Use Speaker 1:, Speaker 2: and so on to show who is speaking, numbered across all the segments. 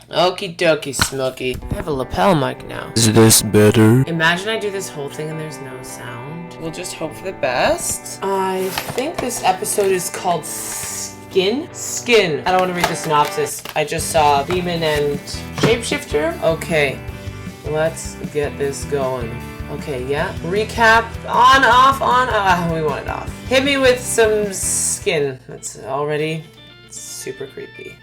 Speaker 1: Okie dokie, Smokey. I have a lapel mic now.
Speaker 2: Is this better?
Speaker 1: Imagine I do this whole thing and there's no sound. We'll just hope for the best. I think this episode is called Skin. I don't want to read the synopsis. I just saw Demon and Shapeshifter. Okay, let's get this going. Okay, yeah. Recap. On, off, on. We want it off. Hit me with some skin. That's already super creepy.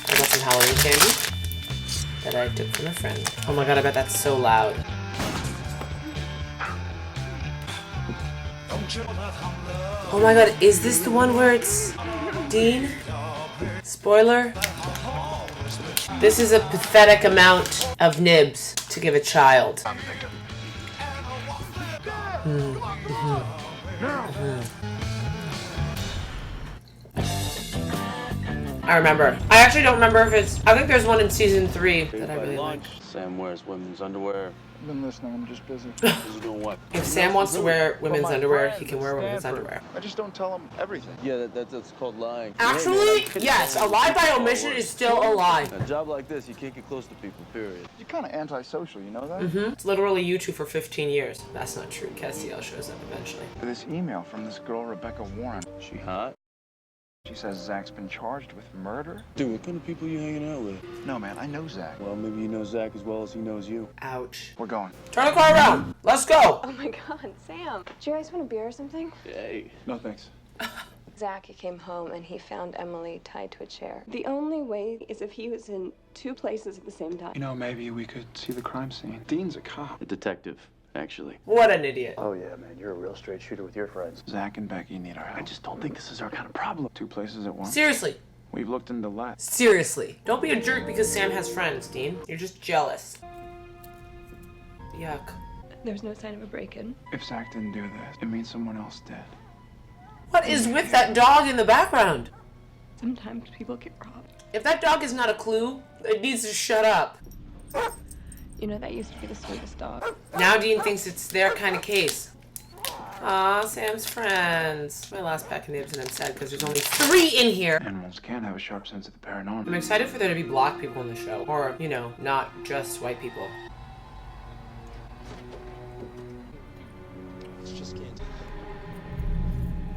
Speaker 1: I got some Halloween candy that I took from a friend. Oh my god, I bet that's so loud. Oh my god, is this the one where it's Dean? Spoiler? This is a pathetic amount of nibs to give a child. I remember. I actually don't remember if it's... I think there's one in season 3 that I really like.
Speaker 3: Sam wears women's underwear.
Speaker 4: I've been listening, I'm just busy.
Speaker 3: He's doing what?
Speaker 1: If Sam wants to wear women's underwear, he can wear women's underwear.
Speaker 4: I just don't tell him everything.
Speaker 3: Yeah, that's called lying.
Speaker 1: Actually, yes, a lie by omission is still a lie.
Speaker 3: A job like this, you can't get close to people, period.
Speaker 4: You're kind of antisocial, you know that?
Speaker 1: It's literally you two for 15 years. That's not true. Castiel shows up eventually.
Speaker 4: This email from this girl, Rebecca Warren.
Speaker 3: She hot?
Speaker 4: She says Zach's been charged with murder.
Speaker 3: Dude, what kind of people you hanging out with?
Speaker 4: No, man, I know Zach.
Speaker 3: Well, maybe you know Zach as well as he knows you.
Speaker 1: Ouch.
Speaker 4: We're going.
Speaker 1: Turn the car around. Let's go.
Speaker 5: Oh my god, Sam. Do you guys want a beer or something?
Speaker 3: Hey.
Speaker 4: No, thanks.
Speaker 5: Zach, he came home and he found Emily tied to a chair. The only way is if he was in 2 places at the same time.
Speaker 4: You know, maybe we could see the crime scene. Dean's a cop.
Speaker 3: A detective, actually.
Speaker 1: What an idiot.
Speaker 6: Oh yeah, man, you're a real straight shooter with your friends.
Speaker 4: Zach and Becky need our help.
Speaker 3: I just don't think this is our kind of problem.
Speaker 4: 2 places at once.
Speaker 1: Seriously.
Speaker 4: We've looked into less.
Speaker 1: Seriously. Don't be a jerk because Sam has friends, Dean. You're just jealous. Yuck.
Speaker 5: There's no sign of a break-in.
Speaker 4: If Zach didn't do this, it means someone else did.
Speaker 1: What is with that dog in the background?
Speaker 5: Sometimes people get robbed.
Speaker 1: If that dog is not a clue, it needs to shut up.
Speaker 5: You know, that used to be the sweetest dog.
Speaker 1: Now Dean thinks it's their kind of case. Aw, Sam's friends. My last pack of nibs, and I'm sad because there's only 3 in here.
Speaker 4: Animals can have a sharp sense of the paranormal.
Speaker 1: I'm excited for there to be black people in the show. Or, you know, not just white people.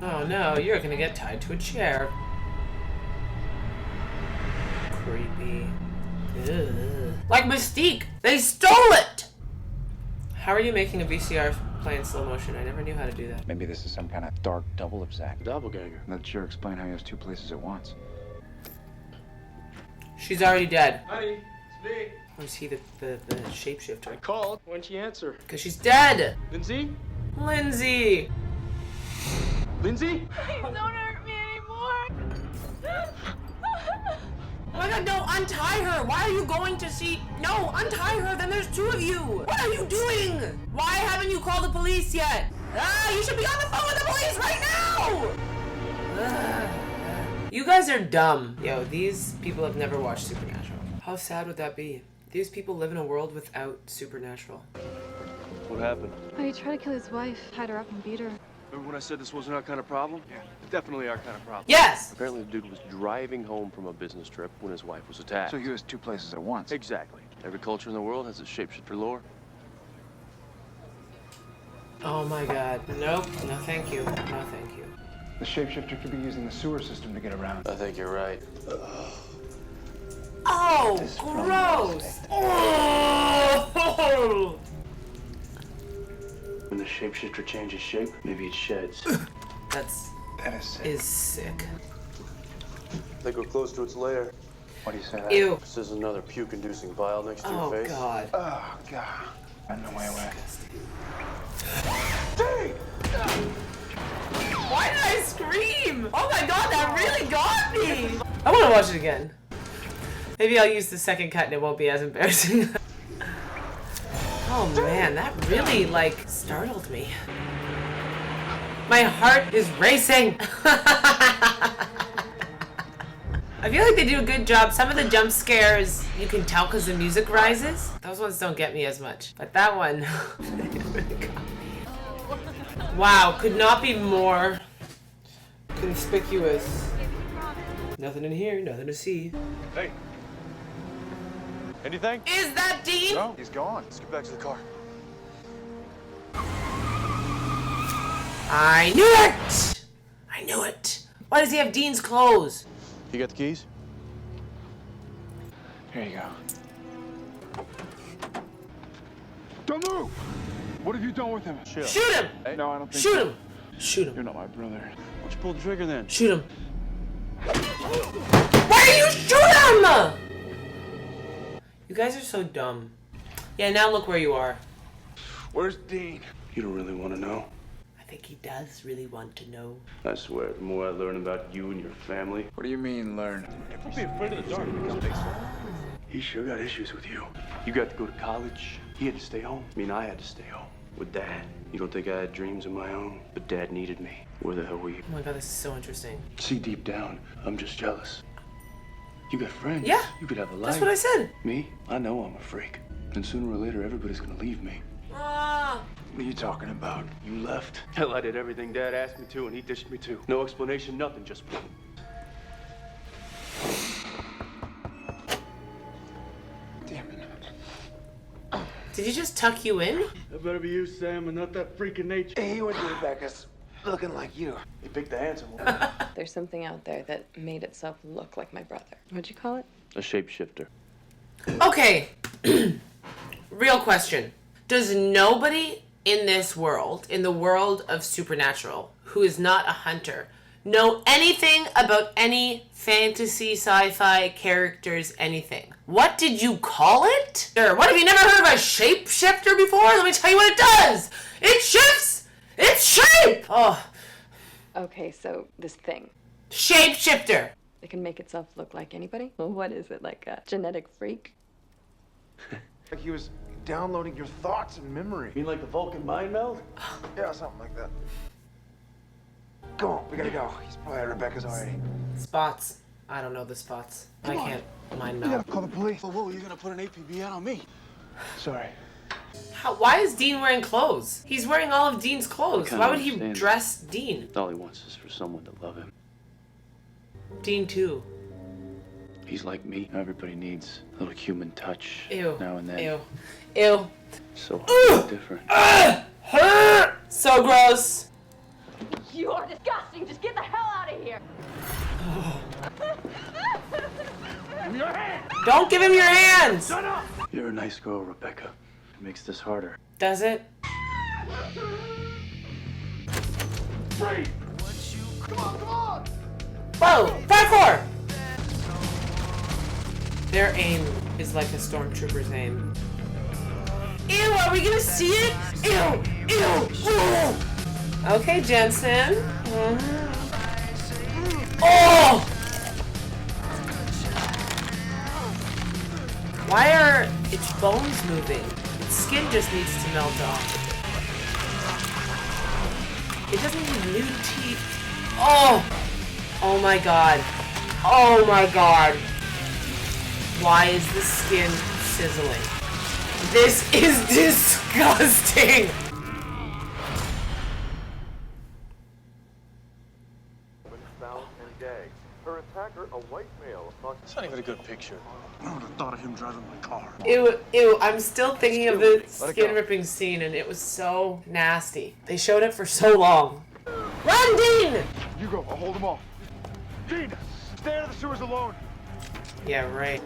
Speaker 1: Oh no, you're gonna get tied to a chair. Creepy. Ugh. Like Mystique! They stole it! How are you making a VCR play in slow motion? I never knew how to do that.
Speaker 4: Maybe this is some kind of dark double of Zach.
Speaker 3: Doppelganger.
Speaker 4: That'd sure explain how he has 2 places at once.
Speaker 1: She's already dead.
Speaker 7: Honey, it's me.
Speaker 1: Or is he the shapeshifter?
Speaker 7: I called. Why didn't you answer?
Speaker 1: Because she's dead!
Speaker 7: Lindsay?
Speaker 1: Lindsay!
Speaker 7: Lindsay?
Speaker 5: Please don't hurt me anymore.
Speaker 1: Oh my god, no, untie her! Why are you going to see... No, untie her, then there's 2 of you! What are you doing? Why haven't you called the police yet? Ah, you should be on the phone with the police right now! Ugh. You guys are dumb. Yo, these people have never watched Supernatural. How sad would that be? These people live in a world without Supernatural.
Speaker 3: What happened?
Speaker 5: Oh, he tried to kill his wife, tied her up and beat her.
Speaker 3: Remember when I said this wasn't our kind of problem? Yeah. Definitely our kind of problem.
Speaker 1: Yes!
Speaker 3: Apparently the dude was driving home from a business trip when his wife was attacked.
Speaker 4: So he was 2 places at once.
Speaker 3: Exactly. Every culture in the world has its shapeshifter lore.
Speaker 1: Oh my god. Nope. No thank you. No thank you.
Speaker 4: The shapeshifter could be using the sewer system to get around.
Speaker 3: I think you're right.
Speaker 1: Oh, gross! Oh!
Speaker 6: When the shapeshifter changes shape, maybe it sheds.
Speaker 4: That is sick.
Speaker 1: Sick.
Speaker 3: I think we're close to its lair.
Speaker 4: What do you say?
Speaker 1: Ew.
Speaker 3: This is another puke-inducing vial next to
Speaker 1: Oh
Speaker 3: your face.
Speaker 1: god.
Speaker 4: Oh, God. Run away.
Speaker 1: Why did I scream? Oh my god, that really got me! I want to watch it again. Maybe I'll use the second cut and it won't be as embarrassing. Oh man, that really, like, startled me. My heart is racing! I feel like they do a good job. Some of the jump scares, you can tell because the music rises. Those ones don't get me as much. But that one, it really got me. Wow, could not be more conspicuous Nothing in here, nothing to see.
Speaker 3: Hey. Anything?
Speaker 1: Is that Dean?
Speaker 3: No, he's gone. Let's get back to the car.
Speaker 1: I knew it! I knew it. Why does he have Dean's clothes?
Speaker 3: You got the keys?
Speaker 4: Here you go.
Speaker 3: Don't move! What have you done with him? Chill.
Speaker 1: Shoot him!
Speaker 3: Hey, no, I don't think
Speaker 1: Shoot
Speaker 3: so.
Speaker 1: him! Shoot
Speaker 3: You're
Speaker 1: him.
Speaker 3: not my brother. Why don't you pull the trigger then?
Speaker 1: Shoot him. Why do you shoot him? You guys are so dumb. Yeah, now look where you are.
Speaker 3: Where's Dean?
Speaker 6: You don't really want to know.
Speaker 1: I think he does really want to know.
Speaker 6: I swear, the more I learn about you and your family,
Speaker 4: What do you mean, learn?
Speaker 3: Don't be afraid of the dark.
Speaker 6: he sure got issues with you. You got to go to college. He had to stay home. I mean, I had to stay home with Dad. You don't think I had dreams of my own? But Dad needed me. Where the hell were you?
Speaker 1: Oh my god, this is so interesting.
Speaker 6: See, deep down, I'm just jealous. You got friends.
Speaker 1: Yeah,
Speaker 6: You could have a life.
Speaker 1: That's what I said.
Speaker 6: Me? I know I'm a freak. And sooner or later, everybody's gonna leave me.
Speaker 1: Ah.
Speaker 6: What are you talking about? You left? Hell, I did everything Dad asked me to, and he dished me too. No explanation, nothing, just...
Speaker 4: Damn it.
Speaker 1: Did he just tuck you in?
Speaker 3: That better be you, Sam, and not that freak of nature.
Speaker 4: He went to Rebecca's looking like you.
Speaker 6: He picked the handsome one.
Speaker 5: There's something out there that made itself look like my brother. What'd you call it?
Speaker 6: A shapeshifter.
Speaker 1: Okay. Real question. Does nobody in this world, in the world of Supernatural, who is not a hunter, know anything about any fantasy, sci-fi characters, anything? What did you call it? Or what, have you never heard of a shapeshifter before? Let me tell you what it does. It shifts its shape. Oh,
Speaker 5: Okay, so this thing.
Speaker 1: shapeshifter.
Speaker 5: It can make itself look like anybody? Well, what is it, like a genetic freak?
Speaker 2: Like he was downloading your thoughts and memory.
Speaker 6: You mean like the Vulcan mind meld?
Speaker 2: Yeah, something like that. Come on, we gotta go. He's probably at Rebecca's already.
Speaker 1: Spots. I don't know the spots. I can't mind
Speaker 2: We
Speaker 1: melt.
Speaker 2: gotta call the police.
Speaker 3: Whoa, you're gonna put an APB out on me.
Speaker 4: Sorry.
Speaker 1: Why is Dean wearing clothes? He's wearing all of Dean's clothes.
Speaker 6: I kinda
Speaker 1: Why would he
Speaker 6: understand.
Speaker 1: dress Dean?
Speaker 6: All he wants is for someone to love him.
Speaker 1: Dean too.
Speaker 6: He's like me. Everybody needs a little human touch
Speaker 1: Ew.
Speaker 6: now and then.
Speaker 1: Ew. Ew.
Speaker 6: So different.
Speaker 1: So gross.
Speaker 8: You are disgusting. Just get the hell out of here.
Speaker 1: Don't give him your hands.
Speaker 6: You're a nice girl, Rebecca. It makes this harder.
Speaker 1: Does it? Whoa! Parkour! Their aim is like a stormtrooper's aim. Ew, are we gonna see it? Ew! Ew! Ew. Okay, Jensen. Oh! Why are its bones moving? Its skin just needs to melt off. It doesn't need new teeth. Oh! Oh my god. Oh my god. Why is the skin sizzling? This is disgusting!
Speaker 3: Found and gagged. Her attacker, a white male.
Speaker 7: It's not even a good picture.
Speaker 3: I would have thought of him driving my car.
Speaker 1: Ew, ew, I'm still thinking of the
Speaker 3: Let it
Speaker 1: skin
Speaker 3: go.
Speaker 1: ripping scene and it was so nasty. They showed it for so long. Run, Dean!
Speaker 3: You go, I'll hold him off. Dean, stay out of the sewers alone.
Speaker 1: Yeah, right.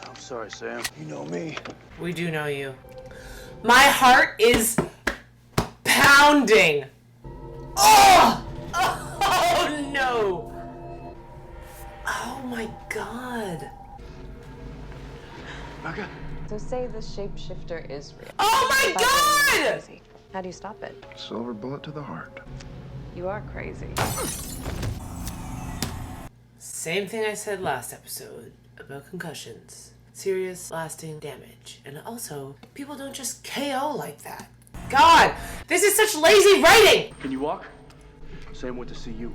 Speaker 6: I'm sorry, Sam.
Speaker 2: You know me.
Speaker 1: We do know you. My heart is pounding. Oh! Oh no! Oh my god.
Speaker 6: Rebecca?
Speaker 5: So say the shapeshifter is real.
Speaker 1: Oh my
Speaker 5: But I'm
Speaker 1: god!
Speaker 5: crazy. How do you stop it?
Speaker 2: Silver bullet to the heart.
Speaker 5: You are crazy.
Speaker 1: Same thing I said last episode about concussions. Serious, lasting damage. And also, people don't just KO like that. God, this is such lazy writing!
Speaker 6: Can you walk? Sam went to see you.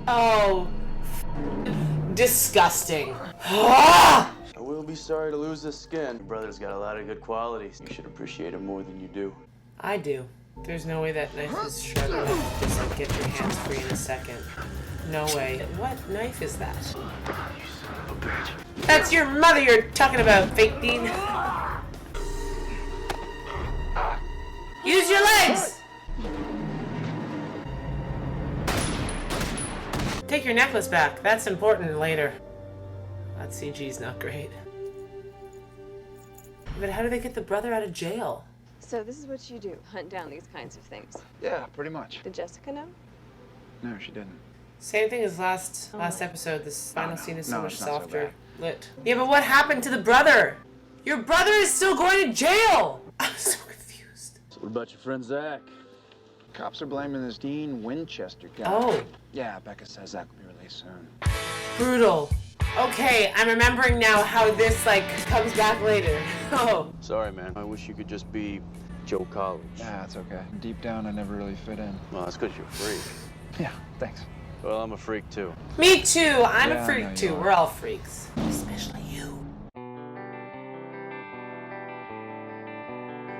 Speaker 1: Oh, disgusting. Ah!
Speaker 6: I will be sorry to lose this skin. Your brother's got a lot of good qualities. You should appreciate him more than you do.
Speaker 1: I do. There's no way that knife is sharp enough to just like get your hands free in a second. No way. What knife is that?
Speaker 6: You son of a bitch.
Speaker 1: That's your mother you're talking about, fake Dean. Use your legs! Take your necklace back. That's important later. That CG's not great. But how do they get the brother out of jail?
Speaker 5: So this is what you do, hunt down these kinds of things.
Speaker 4: Yeah, pretty much.
Speaker 5: Did Jessica know?
Speaker 4: No, she didn't.
Speaker 1: Same thing as last episode. This final scene is so
Speaker 4: No,
Speaker 1: much
Speaker 4: it's not so
Speaker 1: softer lit. Yeah, but what happened to the brother? Your brother is still going to jail! I'm so confused.
Speaker 6: So what about your friend Zach?
Speaker 4: Cops are blaming this Dean Winchester guy.
Speaker 1: Oh.
Speaker 4: Yeah, Becca says Zach will be released soon.
Speaker 1: Brutal. Okay, I'm remembering now how this, like, comes back later. Oh.
Speaker 6: Sorry, man. I wish you could just be Joe College.
Speaker 4: Nah, it's okay. Deep down, I never really fit in.
Speaker 6: Well, that's because you're a freak.
Speaker 4: Yeah, thanks.
Speaker 6: Well, I'm a freak, too.
Speaker 1: Me too. I'm
Speaker 4: Yeah,
Speaker 1: a
Speaker 4: I
Speaker 1: freak
Speaker 4: know you
Speaker 1: too.
Speaker 4: are.
Speaker 1: We're all freaks. Especially you.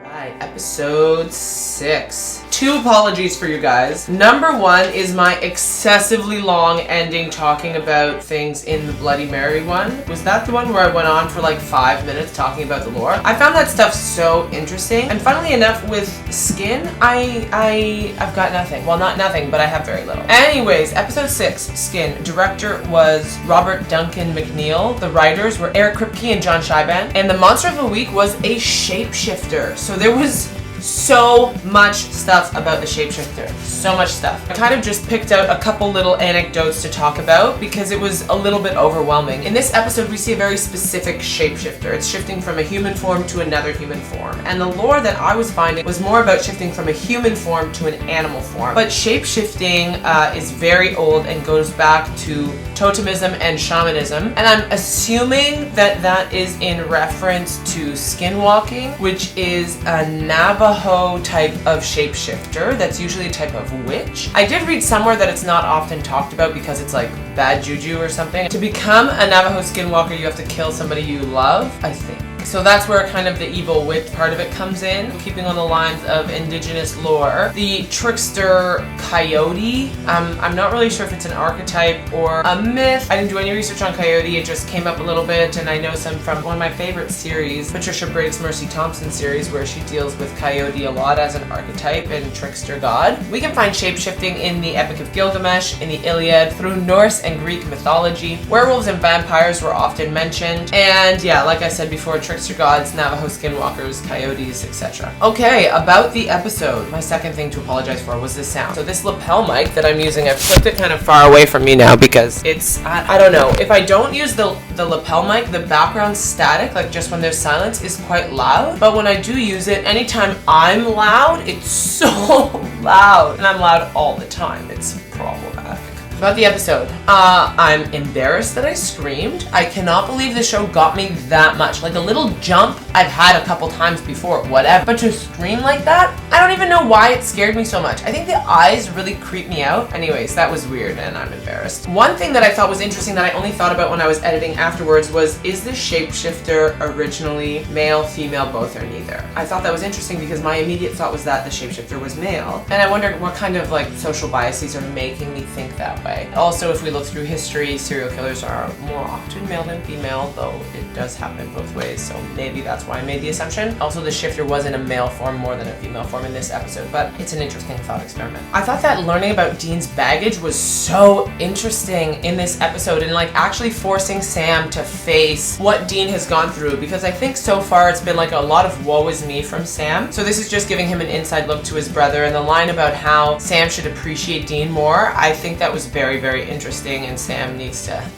Speaker 1: Right, episode 6. 2 apologies for you guys. Number 1 is my excessively long ending talking about things in the Bloody Mary one. Was that the one where I went on for like 5 minutes talking about the lore? I found that stuff so interesting. And funnily enough, with Skin, I've got nothing. Well, not nothing, but I have very little. Anyways, episode 6, Skin. Director was Robert Duncan McNeil. The writers were Eric Kripke and John Scheiban. And the monster of the week was a shapeshifter. So there was so much stuff about the shapeshifter. So much stuff. I kind of just picked out a couple little anecdotes to talk about because it was a little bit overwhelming. In this episode, we see a very specific shapeshifter. It's shifting from a human form to another human form. And the lore that I was finding was more about shifting from a human form to an animal form. But shapeshifting is very old and goes back to totemism and shamanism. And I'm assuming that that is in reference to skinwalking, which is a Navajo type of shapeshifter that's usually a type of witch. I did read somewhere that it's not often talked about because it's like bad juju or something. To become a Navajo skinwalker, you have to kill somebody you love, I think. So that's where kind of the evil witch part of it comes in. Keeping on the lines of indigenous lore, the trickster coyote, I'm not really sure if it's an archetype or a myth. I didn't do any research on coyote, it just came up a little bit, and I know some from one of my favorite series, Patricia Briggs' Mercy Thompson series, where she deals with coyote a lot as an archetype and trickster god. We can find shapeshifting in the Epic of Gilgamesh, in the Iliad, through Norse and Greek mythology. Werewolves and vampires were often mentioned, and yeah, like I said before, trickster gods, Navajo skinwalkers, coyotes, etc. Okay, about the episode, my second thing to apologize for was the sound. So this lapel mic that I'm using, I've flipped it kind of far away from me now because it's, I don't know, if I don't use the lapel mic, the background static, like just when there's silence, is quite loud. But when I do use it, anytime I'm loud, it's so loud. And I'm loud all the time. It's problematic. About the episode, I'm embarrassed that I screamed. I cannot believe the show got me that much. Like a little jump I've had a couple times before, whatever. But to scream like that, I don't even know why it scared me so much. I think the eyes really creeped me out. Anyways, that was weird and I'm embarrassed. One thing that I thought was interesting that I only thought about when I was editing afterwards was, is the shapeshifter originally male, female, both, or neither? I thought that was interesting because my immediate thought was that the shapeshifter was male. And I wondered what kind of like social biases are making me think that way. Also, if we look through history, serial killers are more often male than female, though it does happen both ways, so maybe that's why I made the assumption. Also, the shifter was in a male form more than a female form in this episode, but it's an interesting thought experiment. I thought that learning about Dean's baggage was so interesting in this episode and like actually forcing Sam to face what Dean has gone through, because I think so far it's been like a lot of woe is me from Sam. So this is just giving him an inside look to his brother, and the line about how Sam should appreciate Dean more, I think that was very, very interesting, and Sam needs to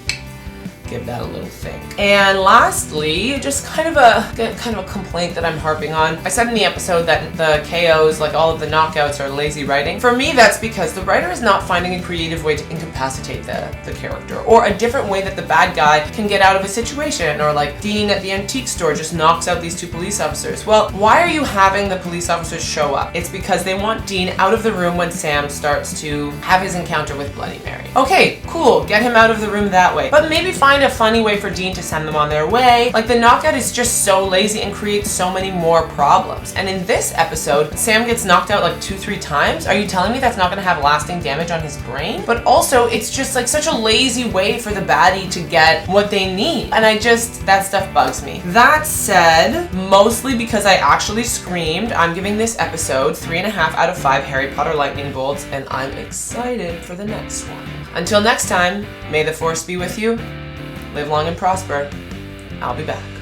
Speaker 1: give that a little think. And lastly, just kind of a complaint that I'm harping on. I said in the episode that the KOs, like all of the knockouts, are lazy writing. For me, that's because the writer is not finding a creative way to incapacitate the character, or a different way that the bad guy can get out of a situation, or like Dean at the antique store just knocks out these 2 police officers. Well, why are you having the police officers show up? It's because they want Dean out of the room when Sam starts to have his encounter with Bloody Mary. Okay, cool, get him out of the room that way. But maybe find find a funny way for Dean to send them on their way. Like, the knockout is just so lazy and creates so many more problems. And in this episode, Sam gets knocked out like 2-3 times. Are you telling me that's not gonna have lasting damage on his brain? But also, it's just like such a lazy way for the baddie to get what they need. And that stuff bugs me. That said, mostly because I actually screamed, I'm giving this episode 3.5 out of 5 Harry Potter lightning bolts, and I'm excited for the next one. Until next time, may the force be with you. Live long and prosper. I'll be back.